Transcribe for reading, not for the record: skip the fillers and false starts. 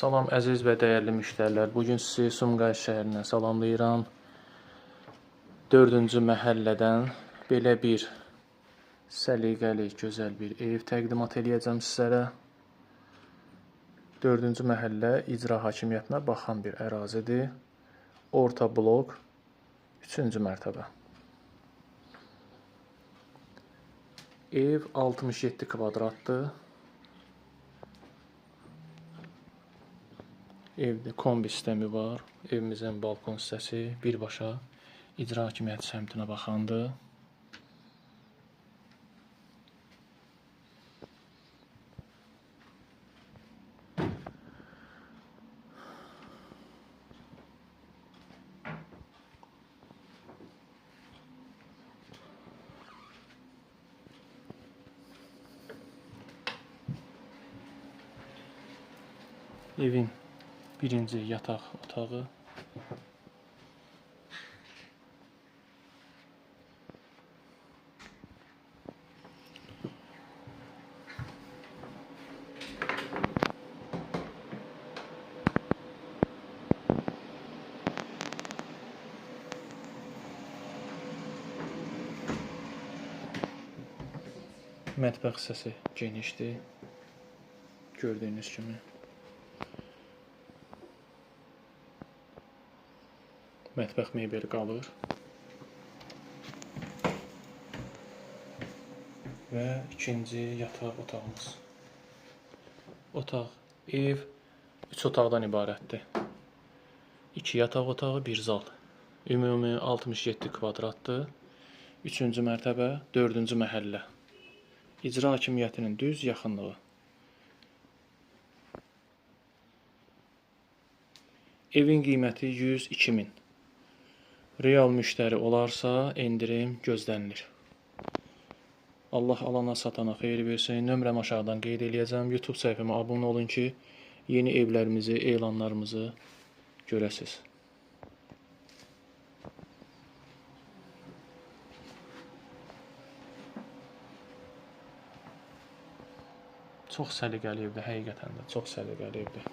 Salam əziz və dəyərli müştərilər. Bugün sizi Sumqayıt şəhərindən salamlayıram. 4-cü məhəllədən belə bir səliqəli, gözəl bir ev təqdimat eləyəcəm sizlərə. 4-cü məhəllə icra hakimiyyətinə baxan bir ərazidir. Orta blok, 3-cü mərtəbə. Ev 67 kvadratdır. Evdə kombi sistemi var. Evimizin balkon hissəsi birbaşa icra hakimiyyəti səmtinə baxandır. Evin birinci yataq otağı. Mətbəx hissəsi genişdir. Gördüyünüz kimi. Mətbəx mebeli qalır. Və ikinci yataq otağımız. Ev 3 otaqdan ibarətdir. 2 yataq otağı, 1 zal. Ümumi 67 kvadratdır. 3-cü mərtəbə, 4-cü məhəllə. İcra hakimiyyətinin düz yaxınlığı. Evin qiyməti 102 min. Real müştəri olarsa endirim gözlənilir. Allah alana satana xeyir versin. Nömrəm aşağıdan qeyd eləyəcəm. YouTube səhifəmə abunə olun ki, yeni evlərimizi, elanlarımızı görəsiniz. Çox səliqəli evdir, həqiqətən də çox səliqəli evdir.